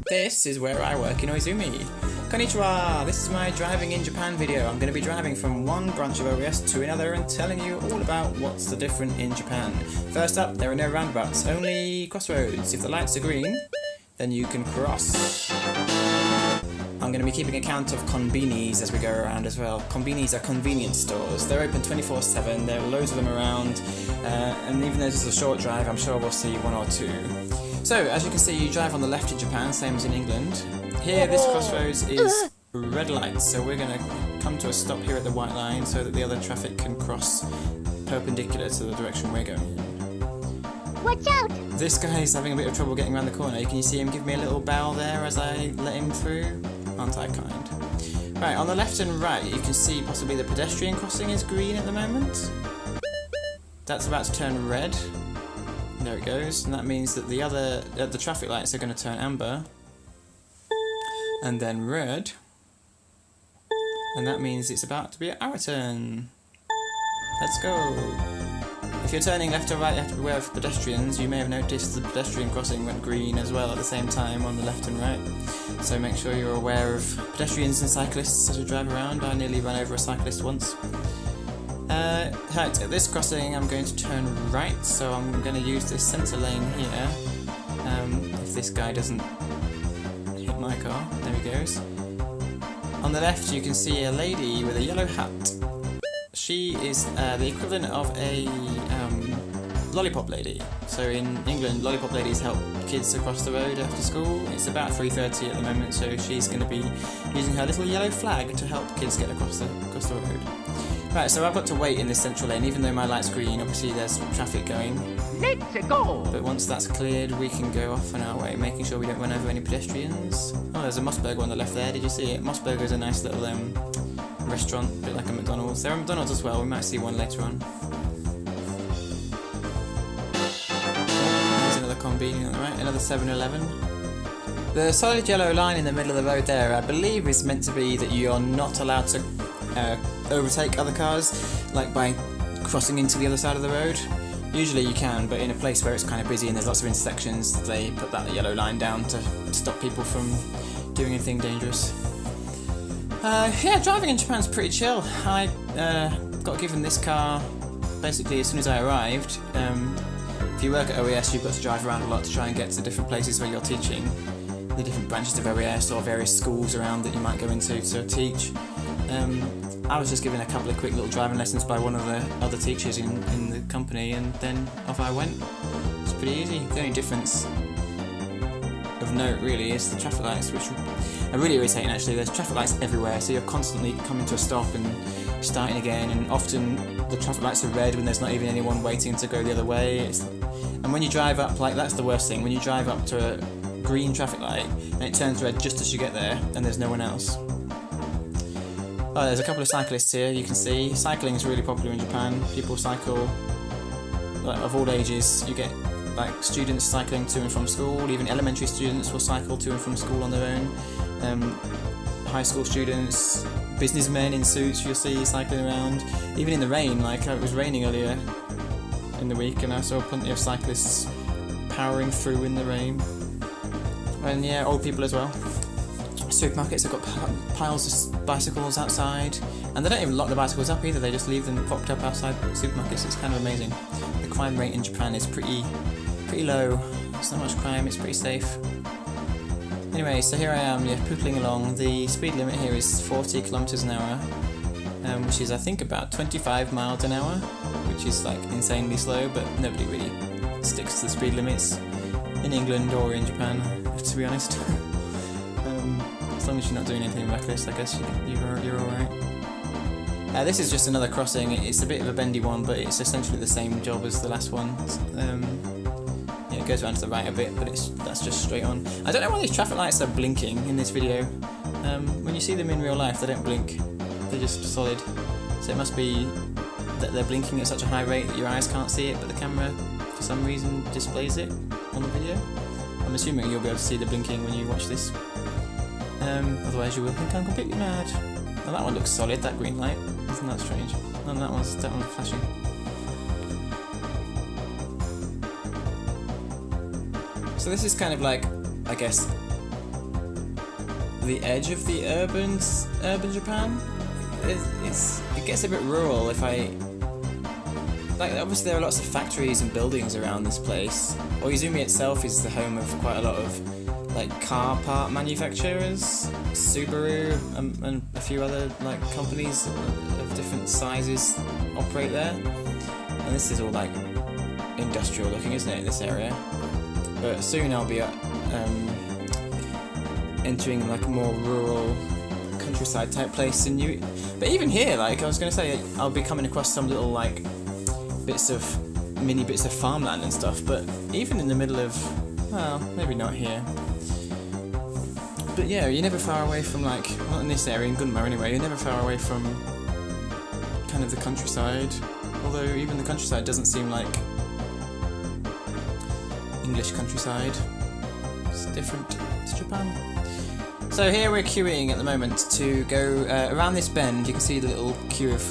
This is where I work in Oizumi. Konnichiwa! This is my driving in Japan video. I'm going to be driving from one branch of OES to another and telling you all about what's the different in Japan. First up, there are no roundabouts, only crossroads. If the lights are green, then you can cross. I'm going to be keeping account of konbinis as we go around as well. Konbinis are convenience stores. They're open 24/7, there are loads of them around, and even though this is a short drive, I'm sure we'll see one or two. So, as you can see, you drive on the left in Japan, same as in England. Here, this crossroads is red lights, so we're going to come to a stop here at the white line so that the other traffic can cross perpendicular to the direction we're going in. Watch out! This guy is having a bit of trouble getting around the corner. Can you see him give me a little bow there as I let him through? Aren't I kind? Right, on the left and right, you can see possibly the pedestrian crossing is green at the moment. That's about to turn red. There it goes, and that means that the traffic lights are going to turn amber, and then red, and that means it's about to be our turn. Let's go. If you're turning left or right, you have to beware of pedestrians. You may have noticed the pedestrian crossing went green as well at the same time on the left and right. So make sure you're aware of pedestrians and cyclists as you drive around. I nearly ran over a cyclist once. Right, at this crossing I'm going to turn right, so I'm going to use this centre lane here. If this guy doesn't hit my car, there he goes. On the left you can see a lady with a yellow hat. She is the equivalent of a lollipop lady. So in England, lollipop ladies help kids across the road after school. It's about 3:30 at the moment, so she's going to be using her little yellow flag to help kids get across the road. Right, so I've got to wait in this central lane, even though my light's green. Obviously there's traffic going. Let's go! But once that's cleared, we can go off on our way, making sure we don't run over any pedestrians. Oh, there's a Mossburger on the left there. Did you see it? Mossburger is a nice little restaurant, a bit like a McDonald's. There are McDonald's as well, we might see one later on. There's another convenience on the right, another 7-Eleven. The solid yellow line in the middle of the road there, I believe, is meant to be that you're not allowed to overtake other cars, like by crossing into the other side of the road. Usually you can, but in a place where it's kind of busy and there's lots of intersections, they put that yellow line down to stop people from doing anything dangerous. Yeah, driving in Japan's pretty chill. I got given this car basically as soon as I arrived. If you work at OES, you've got to drive around a lot to try and get to different places where you're teaching, the different branches of OES or various schools around that you might go into to teach. I was just given a couple of quick little driving lessons by one of the other teachers in the company, and then off I went. It's pretty easy. The only difference of note really is the traffic lights, which are really irritating actually. There's traffic lights everywhere, so you're constantly coming to a stop and starting again, and often the traffic lights are red when there's not even anyone waiting to go the other way. And when you drive up, like, that's the worst thing, when you drive up to a green traffic light and it turns red just as you get there and there's no one else. Oh, there's a couple of cyclists here, you can see. Cycling is really popular in Japan. People cycle, like, of all ages. You get like students cycling to and from school, even elementary students will cycle to and from school on their own. High school students, businessmen in suits you'll see cycling around. Even in the rain, like it was raining earlier in the week and I saw plenty of cyclists powering through in the rain. And yeah, old people as well. Supermarkets have got piles of bicycles outside, and they don't even lock the bicycles up either, they just leave them propped up outside supermarkets. It's kind of amazing. The crime rate in Japan is pretty low. There's not much crime, it's pretty safe. Anyway, so here I am, pootling along. The speed limit here is 40 kilometers an hour, which is I think about 25 miles an hour, which is like insanely slow, but nobody really sticks to the speed limits in England or in Japan, to be honest. As long as you're not doing anything reckless, I guess you're alright. This is just another crossing. It's a bit of a bendy one, but it's essentially the same job as the last one. Yeah, it goes around to the right a bit, but that's just straight on. I don't know why these traffic lights are blinking in this video. When you see them in real life, they don't blink. They're just solid. So it must be that they're blinking at such a high rate that your eyes can't see it, but the camera, for some reason, displays it on the video. I'm assuming you'll be able to see the blinking when you watch this. Otherwise you will think I'm completely mad. Now that one looks solid, that green light. Isn't that strange? And that one's flashing. So this is kind of like, I guess, the edge of the urban Japan. It gets a bit rural if I... Like, obviously there are lots of factories and buildings around this place. Oizumi itself is the home of quite a lot of, like, car part manufacturers. Subaru and a few other, like, companies of different sizes operate there. And this is all, like, industrial looking, isn't it, this area? But soon I'll be entering, like, a more rural countryside type place. But even here, like, I was going to say, I'll be coming across some little, like, mini bits of farmland and stuff, but even in the middle of, well, maybe not here. But yeah, you're never far away from, like, not in this area, in Gunma anyway, you're never far away from kind of the countryside, although even the countryside doesn't seem like English countryside. It's different to Japan. So here we're queuing at the moment to go around this bend. You can see the little queue of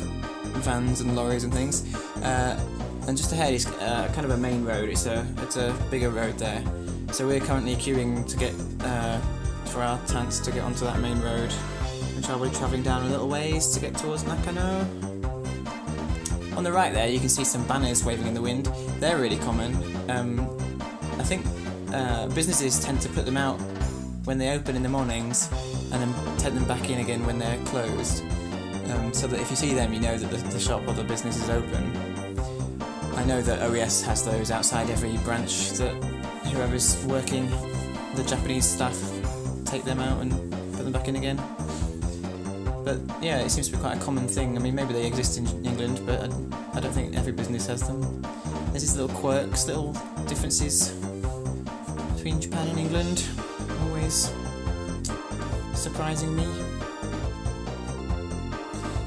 vans and lorries and things, and just ahead is kind of a main road. It's a bigger road there. So we're currently queuing to get for our tents to get onto that main road, which I'll be travelling down a little ways to get towards Nakano. On the right there, you can see some banners waving in the wind. They're really common. I think businesses tend to put them out when they open in the mornings, and then take them back in again when they're closed. So that if you see them, you know that the shop or the business is open. I know that OES has those outside every branch, that whoever's working, the Japanese staff, take them out and put them back in again. But yeah, it seems to be quite a common thing. I mean, maybe they exist in England, but I don't think every business has them. There's these little quirks, little differences between Japan and England, always surprising me.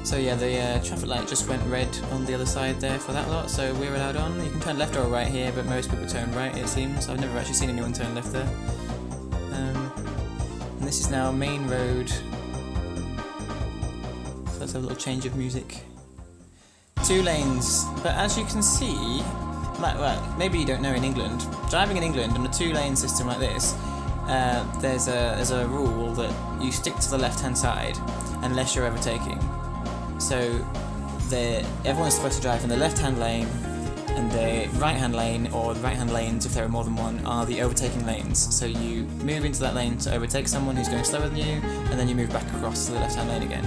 So yeah, the traffic light just went red on the other side there for that lot, so we're allowed on. You can turn left or right here, but most people turn right, it seems. I've never actually seen anyone turn left there. And this is now main road. So let's have a little change of music. 2 lanes, but as you can see, well, maybe you don't know in England, driving in England on a 2-lane system like this, there's a rule that you stick to the left-hand side unless you're overtaking. So everyone's supposed to drive in the left-hand lane, and the right-hand lane, or the right-hand lanes, if there are more than one, are the overtaking lanes. So you move into that lane to overtake someone who's going slower than you, and then you move back across to the left-hand lane again.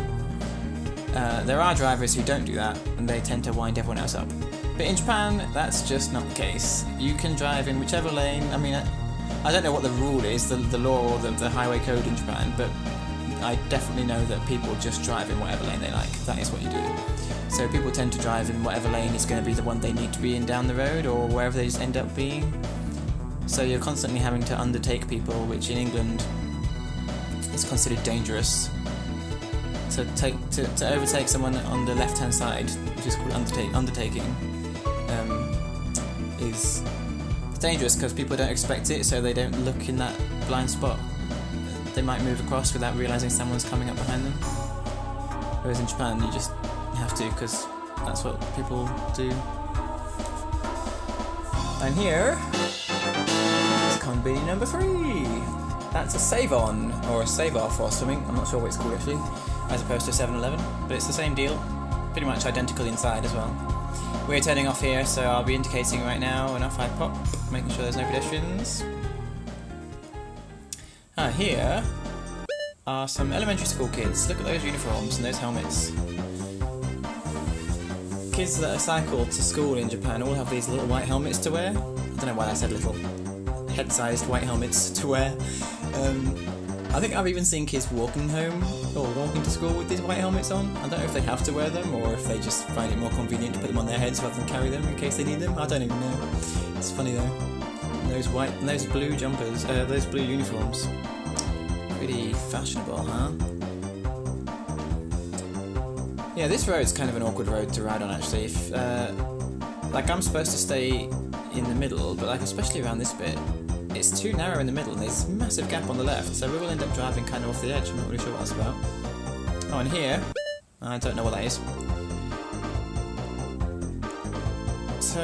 There are drivers who don't do that, and they tend to wind everyone else up. But in Japan, that's just not the case. You can drive in whichever lane. I mean, I don't know what the rule is, the law or the highway code in Japan, but I definitely know that people just drive in whatever lane they like. That is what you do. So people tend to drive in whatever lane is going to be the one they need to be in down the road, or wherever they just end up being. So you're constantly having to undertake people, which in England is considered dangerous. So to overtake someone on the left-hand side, which is called undertaking, is dangerous because people don't expect it, so they don't look in that blind spot. They might move across without realising someone's coming up behind them. Whereas in Japan, you just have to, because that's what people do. And here is combi number 3. That's a save-on, or a save-off, or something. I'm not sure what it's called actually, as opposed to 7-Eleven, but it's the same deal. Pretty much identical inside as well. We're turning off here, so I'll be indicating right now, and off I pop, making sure there's no pedestrians. Here are some elementary school kids. Look at those uniforms and those helmets. Kids that cycle to school in Japan all have these little white helmets to wear. I don't know why I said little. Head-sized white helmets to wear. I think I've even seen kids walking home or walking to school with these white helmets on. I don't know if they have to wear them or if they just find it more convenient to put them on their heads rather than carry them in case they need them. I don't even know. It's funny though. And those white and those blue jumpers, those blue uniforms. Pretty fashionable, huh? Yeah, this road's kind of an awkward road to ride on actually. If, like I'm supposed to stay in the middle, but like especially around this bit, it's too narrow in the middle and there's a massive gap on the left, so we will end up driving kind of off the edge. I'm not really sure what that's about. Oh, and here, I don't know what that is. So,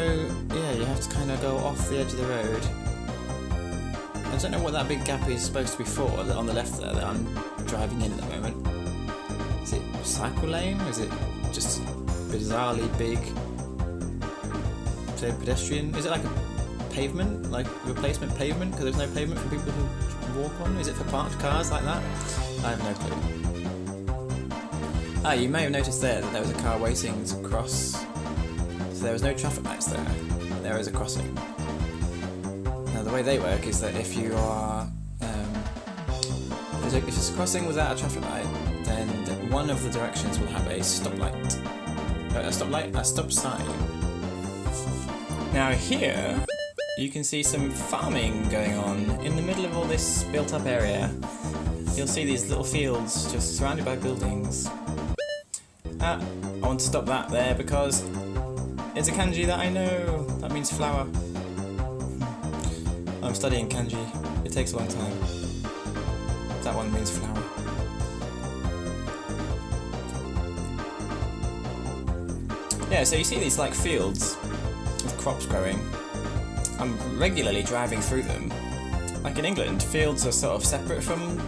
yeah, you have to kind of go off the edge of the road. I don't know what that big gap is supposed to be for, on the left there that I'm driving in at the moment. Is it cycle lane, or is it just bizarrely big pedestrian? Is it like a pavement, like replacement pavement, because there's no pavement for people who walk on? Is it for parked cars like that? I have no clue. Ah, you may have noticed there that there was a car waiting to cross, so there was no traffic lights there. There is a crossing. Now the way they work is that if you are, if it's a crossing without a traffic light, then one of the directions will have a stoplight. A stop sign. Now here, you can see some farming going on in the middle of all this built-up area. You'll see these little fields just surrounded by buildings. I want to stop that there because it's a kanji that I know. That means flower. I'm studying kanji. It takes a long time. That one means flower. Yeah, so you see these like fields with crops growing. I'm regularly driving through them. Like in England, fields are sort of separate from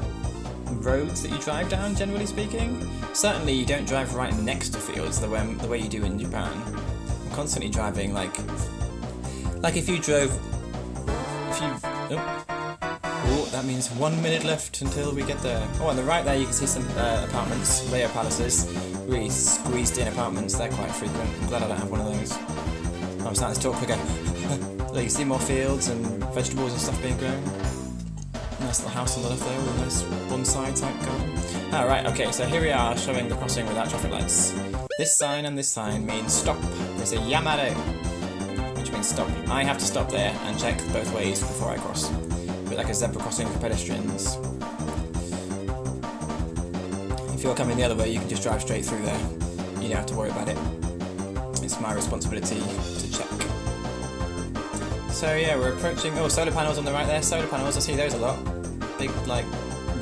roads that you drive down, generally speaking. Certainly you don't drive right next to fields the way you do in Japan. I'm constantly driving like if you drove... Oh, that means 1 minute left until we get there. Oh, on the right there you can see some apartments, layer palaces, really squeezed in apartments. They're quite frequent. I'm glad I don't have one of those. I'm starting to talk quicker. Look, you see more fields and vegetables and stuff being grown. Nice little house on the left there with a nice bonsai type garden. Ah, right, okay, so here we are showing the crossing without traffic lights. This sign and this sign mean stop. There's a yamare, which means stop. I have to stop there and check both ways before I cross. A bit like a zebra crossing for pedestrians. If you're coming the other way, you can just drive straight through there. You don't have to worry about it. It's my responsibility to check. So yeah, we're approaching... Oh, solar panels on the right there. Solar panels, I see those a lot. Big, like,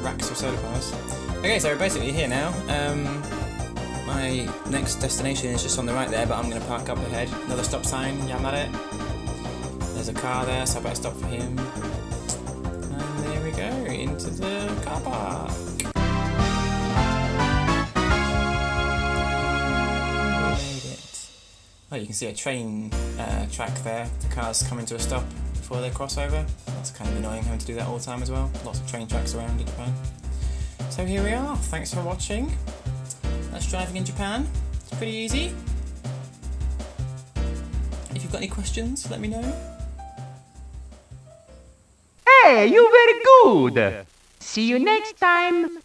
racks of solar panels. Okay, so we're basically here now. My next destination is just on the right there, but I'm going to park up ahead. Another stop sign, Yamare. There's a car there, so I better stop for him. And there we go, into the car park. Oh, you can see a train track there. The cars coming to a stop before they cross over. That's kind of annoying having to do that all the time as well. Lots of train tracks around in Japan. So here we are. Thanks for watching. That's driving in Japan. It's pretty easy. If you've got any questions, let me know. Hey, you very good! See you next time!